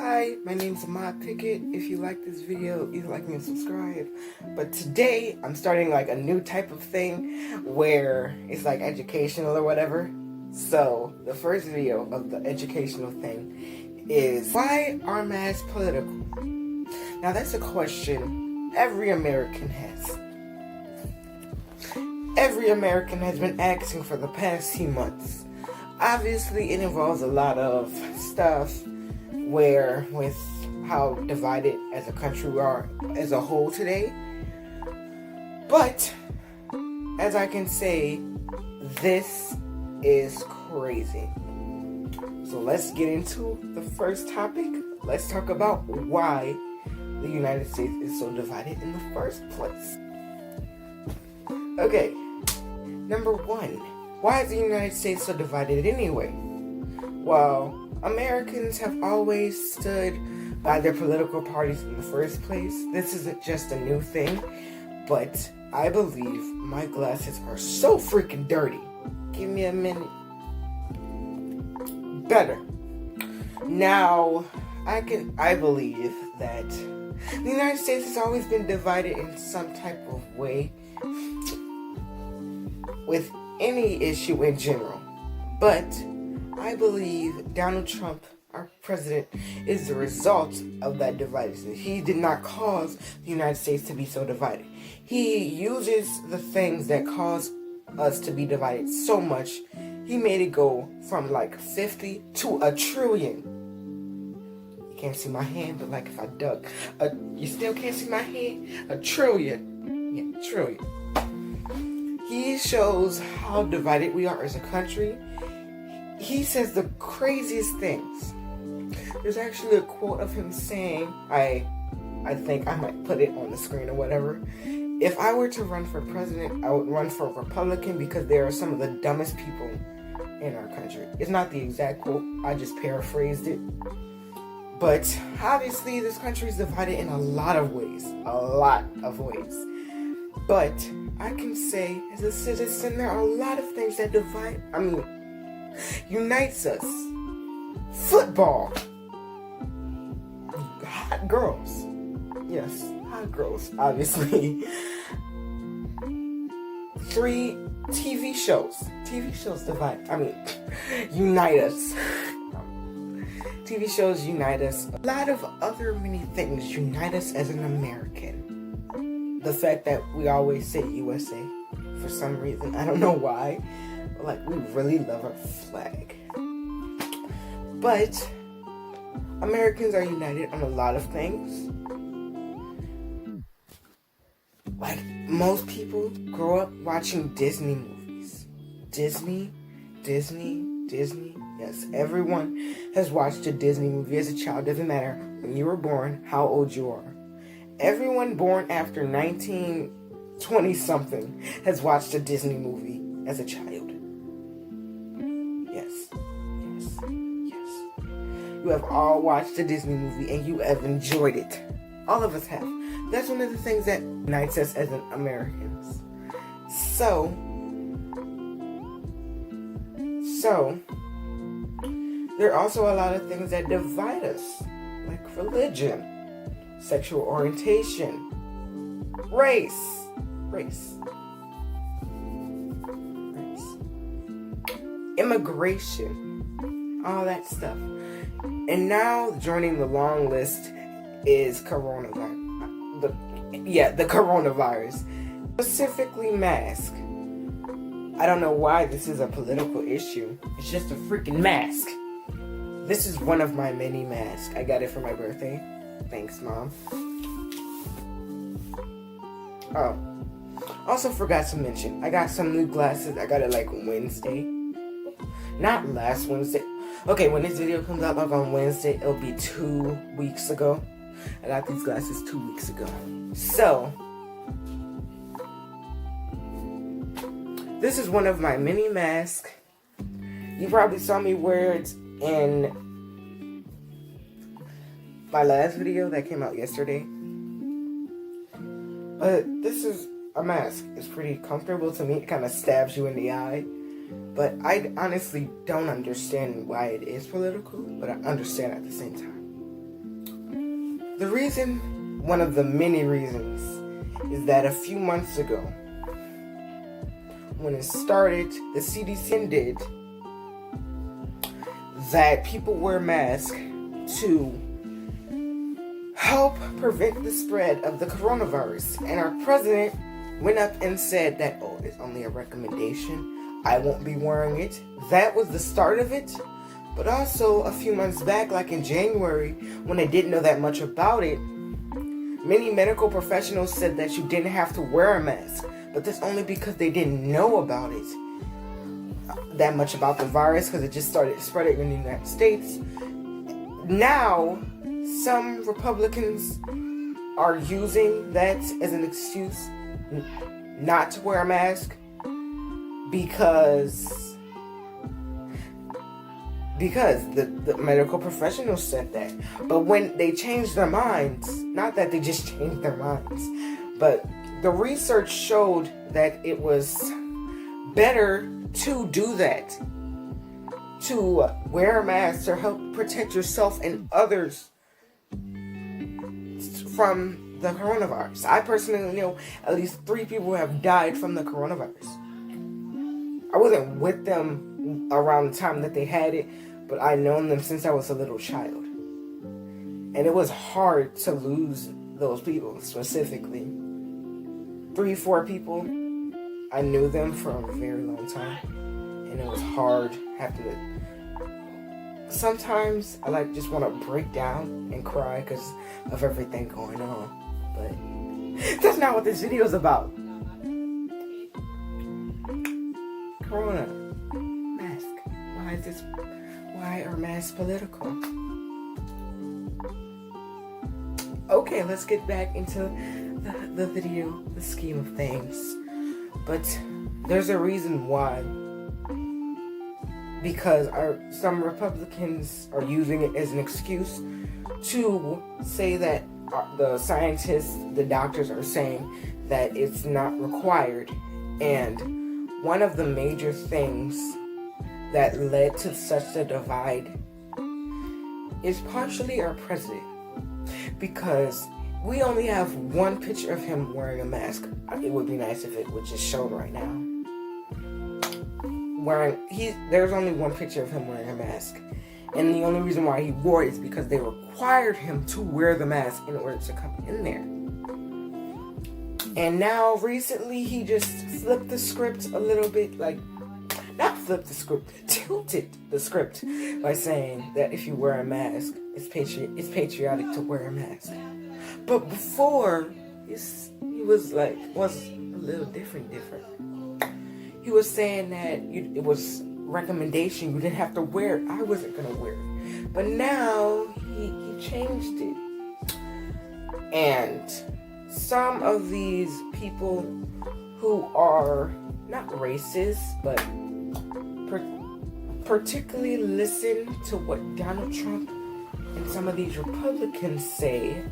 Hi, my name's Ahmad. If you like this video, either like me and subscribe. But today, I'm starting like a new type of thing where it's like educational or whatever. So, the first video of the educational thing is, why are masks political? Now that's a question every American has. Every American has been asking for the past few months. Obviously, it involves a lot of stuff where with how divided as a country we are as a whole today. But, as I can say, this is crazy. So let's get into the first topic. Let's talk about why the United States is so divided in the first place. Okay, number one, why is the United States so divided anyway? Well, Americans have always stood by their political parties in the first place. This isn't just a new thing, but I believe my glasses are so freaking dirty. Give me a minute. Better. Now, I believe that the United States has always been divided in some type of way with any issue in general. But I believe Donald Trump, our president, is the result of that division. He did not cause the United States to be so divided. He uses the things that cause us to be divided so much. He made it go from like 50 to 1 trillion. You can't see my hand, but like if I duck, you still can't see my hand? 1 trillion. Yeah, trillion. He shows how divided we are as a country. He says the craziest things. There's actually a quote of him saying, I think I might put it on the screen or whatever. If I were to run for president, I would run for Republican because they are some of the dumbest people in our country. It's not the exact quote, I just paraphrased it. But obviously this country is divided in a lot of ways. But I can say, as a citizen, there are a lot of things that unites us. Football. Hot girls. Yes, hot girls, obviously. 3 TV shows. TV shows unite us. TV shows unite us. A lot of other many things unite us as an American. The fact that we always say USA for some reason. I don't know why. Like, we really love our flag. But Americans are united on a lot of things. Like, most people grow up watching Disney movies. Disney. Yes, everyone has watched a Disney movie as a child. Doesn't matter when you were born, how old you are. Everyone born after 1920-something has watched a Disney movie as a child. Yes. You have all watched a Disney movie and you have enjoyed it. All of us have. That's one of the things that unites us as Americans. So, there are also a lot of things that divide us, like religion, sexual orientation, race, immigration, all that stuff. And now joining the long list is coronavirus. The coronavirus, specifically mask. I don't know why this is a political issue. It's just a freaking mask. This is one of my many masks. I got it for my birthday. Thanks, Mom. Oh, also forgot to mention, I got some new glasses. I got it like Wednesday. Not last Wednesday. Okay, when this video comes out like on Wednesday, it'll be 2 weeks ago. I got these glasses 2 weeks ago. So, this is one of my mini masks. You probably saw me wear it in my last video that came out yesterday. But this is a mask. It's pretty comfortable to me. It kind of stabs you in the eye. But I honestly don't understand why it is political, but I understand at the same time. The reason, one of the many reasons, is that a few months ago, when it started, the CDC ended that people wear masks to help prevent the spread of the coronavirus. And our president went up and said that, oh, it's only a recommendation. I won't be wearing it. That was the start of it. But also, a few months back, like in January, when they didn't know that much about it, many medical professionals said that you didn't have to wear a mask. But that's only because they didn't know about it that much about the virus, because it just started spreading in the United States. Now, some Republicans are using that as an excuse not to wear a mask because the medical professionals said that. But when they changed their minds, not that they just changed their minds, but the research showed that it was better to do that, to wear a mask to help protect yourself and others from the coronavirus. I personally know at least 3 people have died from the coronavirus. I wasn't with them around the time that they had it, but I've known them since I was a little child. And it was hard to lose those people, specifically. 3-4 people, I knew them for a very long time. And it was hard having to... Sometimes I just want to break down and cry because of everything going on. But that's not what this video is about. Corona. Mask. Why are masks political? Okay, let's get back into the video, the scheme of things. But there's a reason why. Because some Republicans are using it as an excuse to say that the scientists, the doctors are saying that it's not required. And one of the major things that led to such a divide is partially our president. Because we only have one picture of him wearing a mask. It would be nice if it was just shown right now. There's only one picture of him wearing a mask. And the only reason why he wore it is because they required him to wear the mask in order to come in there. And now, recently, he just flipped the script a little bit, not flipped the script, tilted the script by saying that if you wear a mask, it's patriotic to wear a mask. But before, he was a little different. He was saying that it was recommendation, you didn't have to wear it. I wasn't going to wear it. But now, he changed it. And some of these people who are not racist, but particularly listen to what Donald Trump and some of these Republicans say,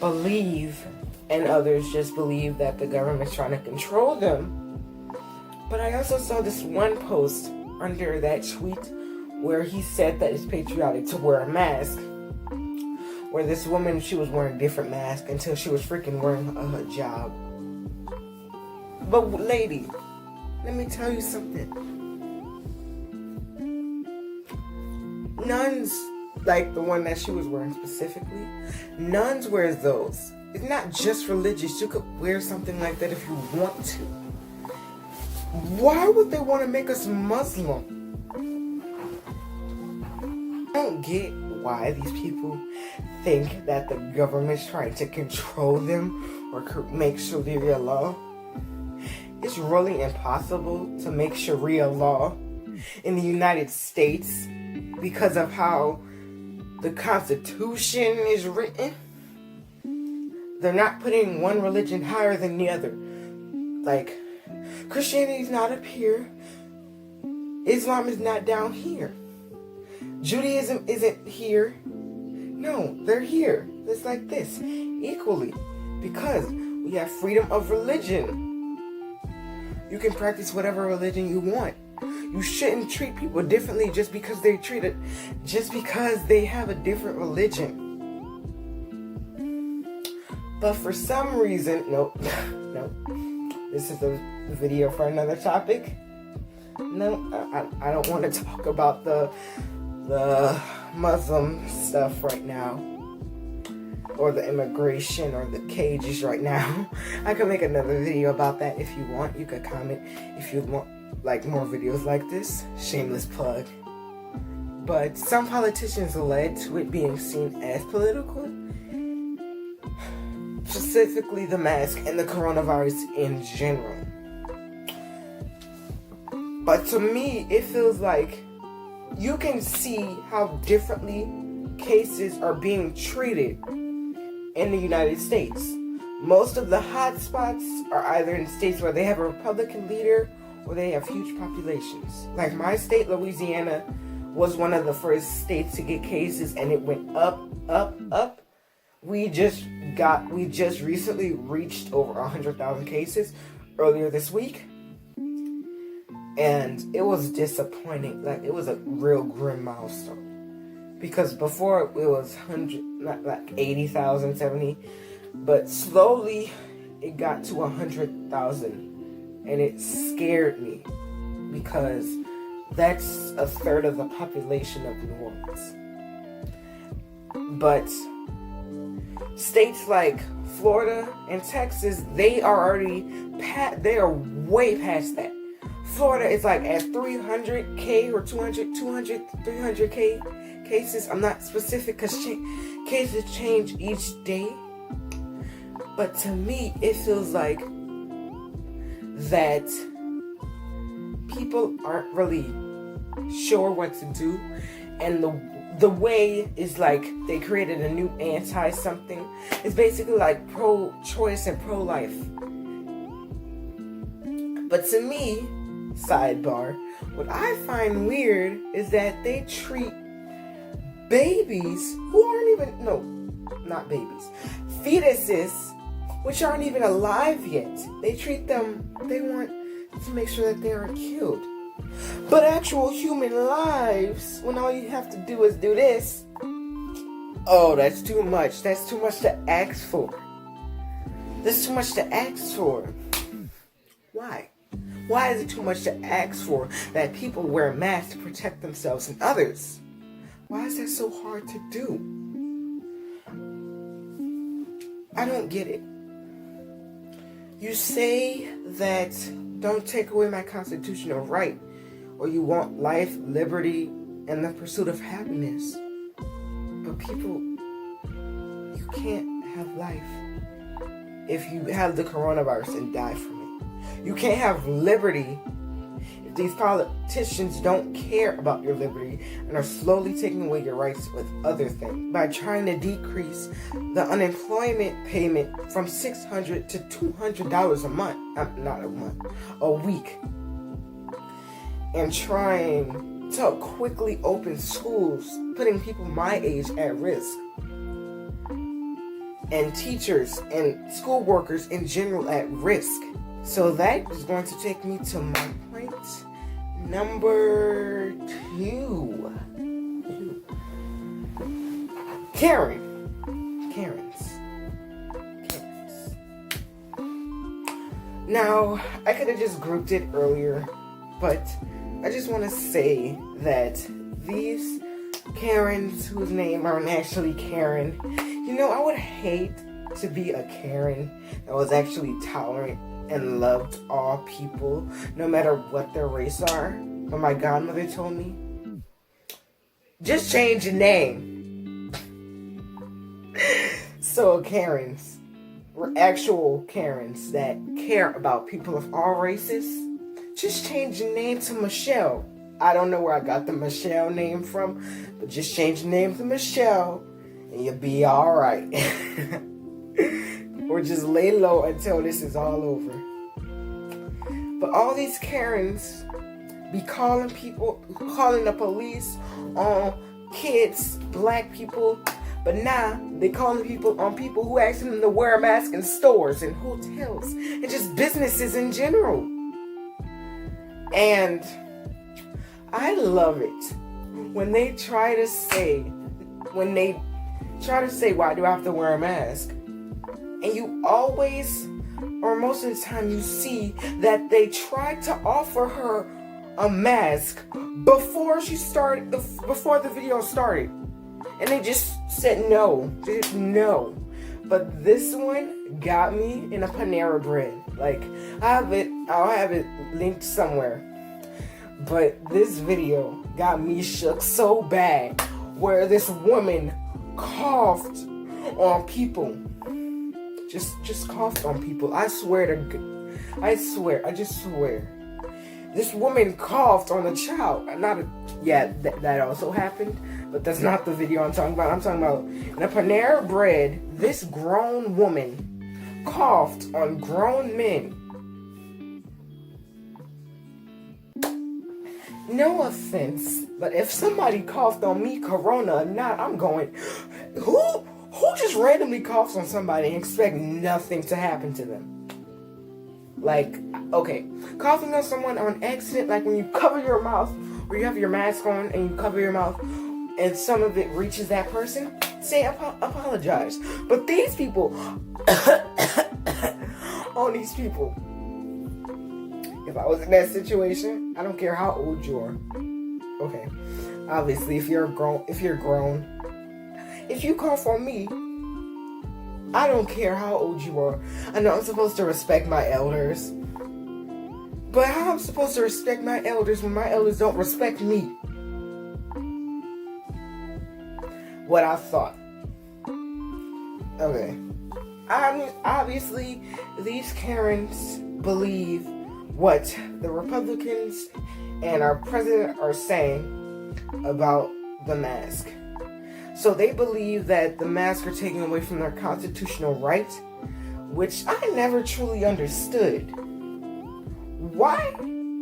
believe, and others just believe that the government's trying to control them. But I also saw this one post under that tweet where he said that it's patriotic to wear a mask. Where this woman, she was wearing a different mask until she was freaking wearing a hijab. But lady, let me tell you something. Nuns, like the one that she was wearing specifically, nuns wears those. It's not just religious. You could wear something like that if you want to. Why would they want to make us Muslim? I don't get why these people think that the government's trying to control them or make Sharia law. It's really impossible to make Sharia law in the United States because of how the Constitution is written. They're not putting one religion higher than the other. Christianity's not up here. Islam is not down here. Judaism isn't here. No, they're here. It's like this, equally. Because we have freedom of religion. You can practice whatever religion you want. You shouldn't treat people differently just because they have a different religion. But for some reason, nope, nope. This is a video for another topic. No, I don't want to talk about the Muslim stuff right now, or the immigration, or the cages right now. I can make another video about that if you want. You could comment if you want like more videos like this. Shameless plug. But some politicians led to it being seen as political. Specifically the mask and the coronavirus in general. But to me, it feels like you can see how differently cases are being treated in the United States. Most of the hot spots are either in states where they have a Republican leader or they have huge populations. Like my state, Louisiana, was one of the first states to get cases, and it went up, up, up. We just recently reached over 100,000 cases earlier this week. And it was disappointing. Like, it was a real grim milestone. Because before it was 80,000, 70. But slowly it got to 100,000. And it scared me. Because that's a third of the population of New Orleans. But states like Florida and Texas, they are way past that. Florida is like at 300K or 300K cases. I'm not specific because cases change each day. But to me, it feels like that people aren't really sure what to do. And the way is like they created a new anti-something. It's basically like pro-choice and pro-life. But to me, sidebar, what I find weird is that they treat babies who aren't even, not babies, fetuses, which aren't even alive yet. They treat them, they want to make sure that they aren't killed. But actual human lives, when all you have to do is do this, oh, that's too much. That's too much to ask for. That's too much to ask for. Why? Why is it too much to ask for that people wear masks to protect themselves and others? Why is that so hard to do? I don't get it. You say that don't take away my constitutional right, or you want life, liberty, and the pursuit of happiness. But people, you can't have life if you have the coronavirus and die from it. You can't have liberty if these politicians don't care about your liberty and are slowly taking away your rights with other things by trying to decrease the unemployment payment from $600 to $200 a month, not a month, a week, and trying to quickly open schools, putting people my age at risk, and teachers and school workers in general at risk. So that is going to take me to my point number 2. Karens. Now, I could have just grouped it earlier, but I just want to say that these Karens whose name aren't actually Karen, I would hate to be a Karen that was actually tolerant and loved all people, no matter what their race are. But my godmother told me, just change your name. So Karens were actual Karens that care about people of all races. Just change your name to Michelle. I don't know where I got the Michelle name from, but just change your name to Michelle and you'll be alright. Or just lay low until this is all over. But all these Karens be calling the police on kids, black people. But now they calling people on people who asking them to wear a mask in stores and hotels and just businesses in general. And I love it when they try to say, why do I have to wear a mask? And you always, or most of the time, you see that they tried to offer her a mask before the video started. And they just said no. They said no. But this one got me in a Panera Bread. Like, I'll have it linked somewhere. But this video got me shook so bad, where this woman coughed on people. Just coughed on people. I just swear. This woman coughed on a child. That also happened, but that's not the video I'm talking about. I'm talking about in a Panera Bread, this grown woman coughed on grown men. No offense, but if somebody coughed on me, corona or not, I'm going, who just randomly coughs on somebody and expect nothing to happen to them? Like, okay, coughing on someone on accident, like when you cover your mouth, or you have your mask on and you cover your mouth, and some of it reaches that person, say apologize. But these people, all these people, if I was in that situation, I don't care how old you are. Okay, obviously, if you're grown, if you cough on me, I don't care how old you are. I know I'm supposed to respect my elders, but how I'm supposed to respect my elders when my elders don't respect me? What I thought. Okay. Obviously, these Karens believe what the Republicans and our president are saying about the mask. So they believe that the masks are taken away from their constitutional right, which I never truly understood. Why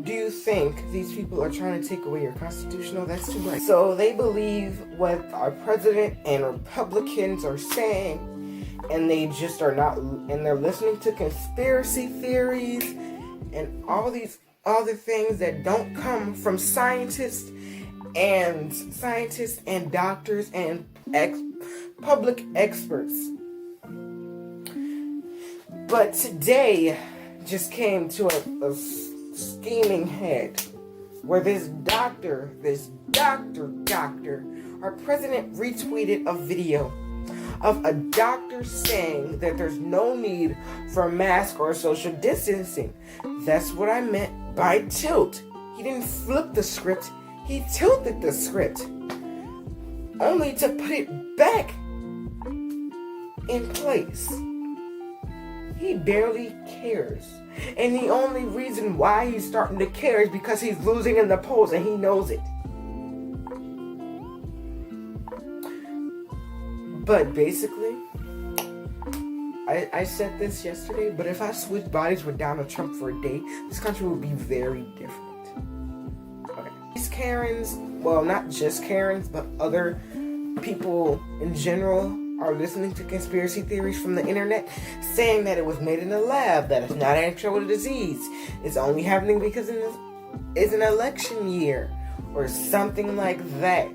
do you think these people are trying to take away your constitutional? That's too much. So they believe what our president and Republicans are saying, and they just are not, and they're listening to conspiracy theories and all these other things that don't come from scientists and doctors and public experts. But today just came to a scheming head where this doctor, our president retweeted a video of a doctor saying that there's no need for a mask or social distancing. That's what I meant by tilt. He didn't flip the script. He tilted the script, only to put it back in place. He barely cares. And the only reason why he's starting to care is because he's losing in the polls and he knows it. But basically, I said this yesterday, but if I switched bodies with Donald Trump for a day, this country would be very different. These Karens, well, not just Karens, but other people in general are listening to conspiracy theories from the internet saying that it was made in a lab, that it's not actual disease. It's only happening because it's an election year or something like that.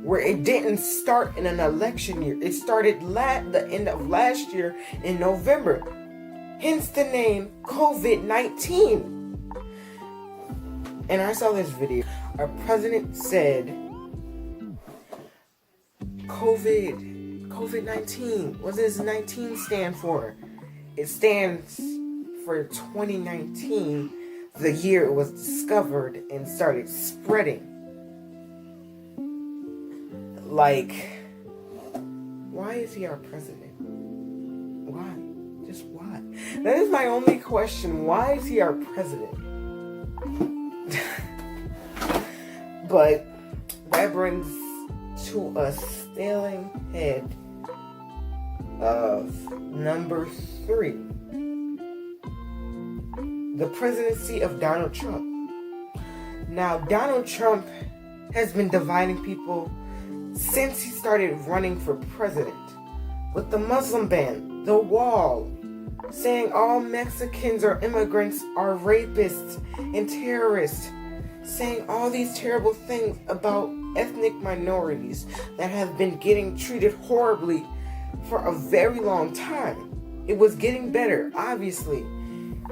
Where it didn't start in an election year. It started the end of last year in November. Hence the name COVID-19. And I saw this video. Our president said, COVID-19. What does 19 stand for? It stands for 2019, the year it was discovered and started spreading. Like, why is he our president? Why? Just why? That is my only question. Why is he our president? But that brings to a sailing head of number 3. The presidency of Donald Trump. Now, Donald Trump has been dividing people since he started running for president. With the Muslim ban, the wall, saying all Mexicans or immigrants are rapists and terrorists, saying all these terrible things about ethnic minorities that have been getting treated horribly for a very long time. It was getting better, obviously.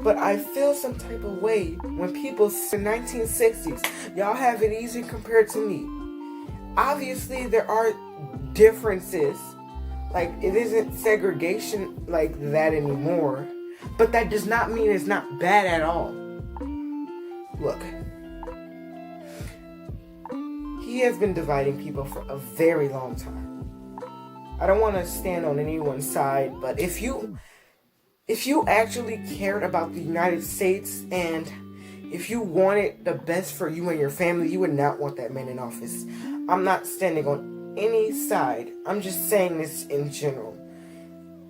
But I feel some type of way when people say 1960s, y'all have it easy compared to me. Obviously, there are differences. Like, it isn't segregation like that anymore. But that does not mean it's not bad at all. Look, he has been dividing people for a very long time. I don't want to stand on anyone's side, but if you actually cared about the United States and if you wanted the best for you and your family, you would not want that man in office. I'm not standing on any side. I'm just saying this in general.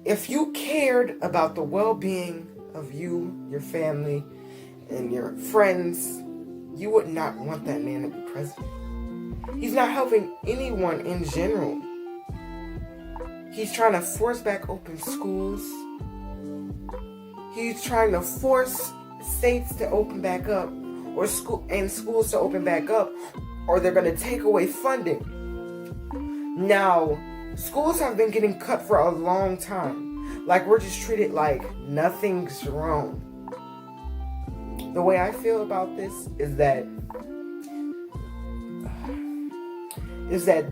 If you cared about the well-being of you, your family, and your friends, you would not want that man to be president. He's not helping anyone in general. He's trying to force back open schools. He's trying to force states to open back up, or schools to open back up, or they're going to take away funding. Now, schools have been getting cut for a long time. Like, we're just treated like nothing's wrong. The way I feel about this is that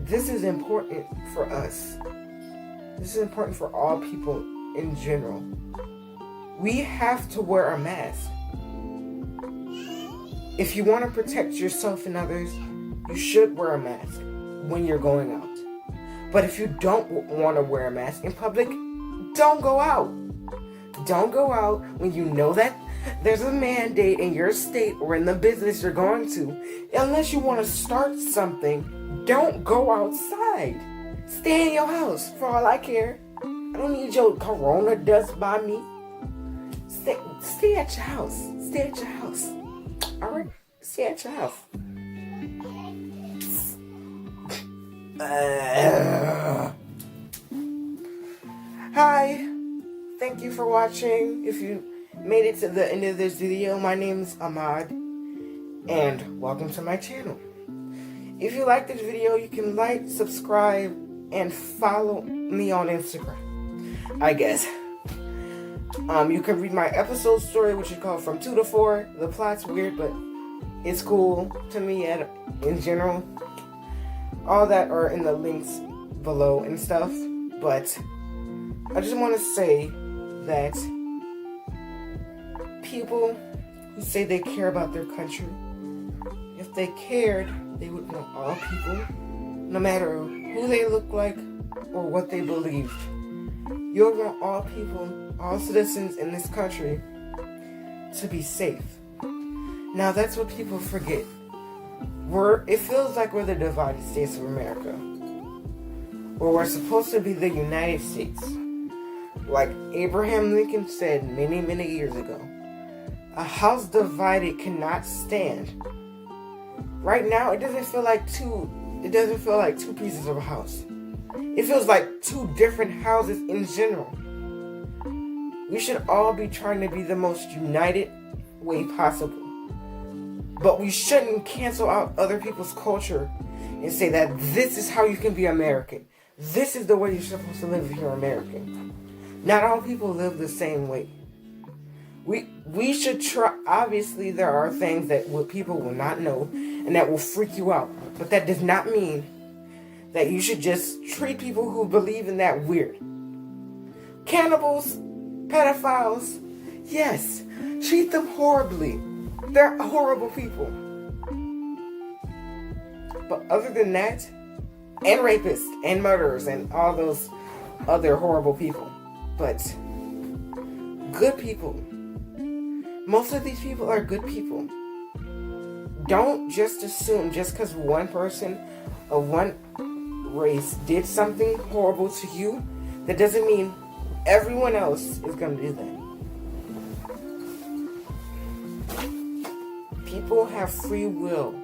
this is important for us. This is important for all people in general. We have to wear a mask. If you want to protect yourself and others, you should wear a mask when you're going out. But if you don't want to wear a mask in public, don't go out. Don't go out when you know that there's a mandate in your state or in the business you're going to. Unless you want to start something, don't go outside. Stay in your house for all I care. I don't need your corona dust by me. Stay at your house. Stay at your house. Alright? Stay at your house. Hi. Thank you for watching. If you made it to the end of this video, my name is Ahmad. And welcome to my channel. If you like this video, you can like, subscribe, and follow me on Instagram, I guess. You can read my episode story, which is called From 2 to 4. The plot's weird, but it's cool to me in general. All that are in the links below and stuff. But I just want to say that people who say they care about their country, if they cared, they would want all people, no matter who they look like or what they believe. You would want all people, all citizens in this country to be safe. Now that's what people forget. It feels like we're the divided states of America, where we're supposed to be the United States. Like Abraham Lincoln said many, many years ago, a house divided cannot stand. Right now, it doesn't feel like two pieces of a house. It feels like two different houses in general. We should all be trying to be the most united way possible. But we shouldn't cancel out other people's culture and say that this is how you can be American. This is the way you're supposed to live if you're American. Not all people live the same way. We should try. Obviously, there are things that people will not know and that will freak you out. But that does not mean that you should just treat people who believe in that weird. Cannibals, pedophiles, yes, treat them horribly. They're horrible people. But other than that, and rapists, and murderers, and all those other horrible people. But good people. Most of these people are good people. Don't just assume just because one person or one race did something horrible to you, that doesn't mean everyone else is going to do that. People have free will.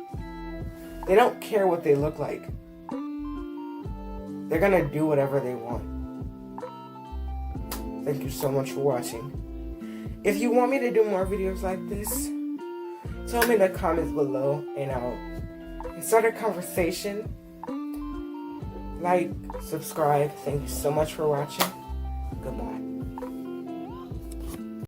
They don't care what they look like. They're going to do whatever they want. Thank you so much for watching. If you want me to do more videos like this, tell me in the comments below and I'll start a conversation. Like, subscribe. Thank you so much for watching. Goodbye.